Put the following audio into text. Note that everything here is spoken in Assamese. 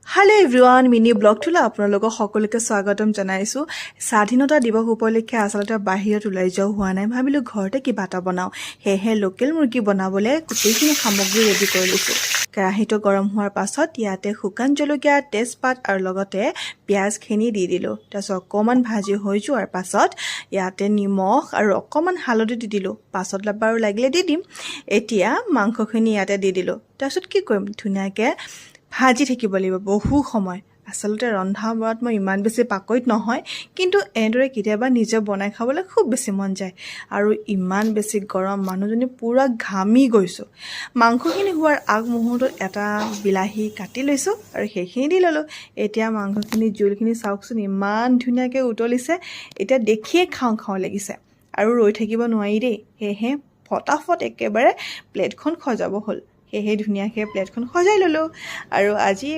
হেল্ল' এভৰিৱান, মিনি ব্লগটোলৈ আপোনালোকক সকলোকে স্বাগতম জনাইছোঁ। স্বাধীনতা দিৱস উপলক্ষে আচলতে বাহিৰত ওলাই যোৱা হোৱা নাই, ভাবিলোঁ ঘৰতে কিবা এটা বনাওঁ। সেয়েহে লোকেল মুৰ্গী বনাবলৈ গোটেইখিনি সামগ্ৰী ৰেডি কৰি লৈছোঁ। কেৰাহীটো গৰম হোৱাৰ পাছত ইয়াতে শুকান জলকীয়া, তেজপাত আৰু লগতে পিঁয়াজখিনি দি দিলোঁ। তাৰপিছত অকণমান ভাজি হৈ যোৱাৰ পাছত ইয়াতে নিমখ আৰু অকণমান হালধি দি দিলোঁ। পাছত বাৰু লাগিলে দি দিম। এতিয়া মাংসখিনি ইয়াতে দি দিলোঁ। তাৰপিছত কি কৰিম, ধুনীয়াকৈ ভাজি থাকিব লাগিব বহু সময়। আচলতে ৰন্ধা বঢ়াত মই ইমান বেছি পাকৈত নহয়, কিন্তু এনেদৰে কেতিয়াবা নিজে বনাই খাবলৈ খুব বেছি মন যায়। আৰু ইমান বেছি গৰম, মানুহজনী পূৰা ঘামি গৈছোঁ। মাংসখিনি হোৱাৰ আগমুহূৰ্তত এটা বিলাহী কাটি লৈছোঁ আৰু সেইখিনি দি ল'লোঁ। এতিয়া মাংসখিনি জোলখিনি চাওকচোন, ইমান ধুনীয়াকৈ উতলিছে। এতিয়া দেখিয়ে খাওঁ খাওঁ লাগিছে আৰু ৰৈ থাকিব নোৱাৰি দেই। সেয়েহে ফটাফট একেবাৰে প্লেটখন সজাব হ'ল। সেয়েহে ধুনীয়াকৈ প্লেটখন সজাই ল'লোঁ। আৰু আজি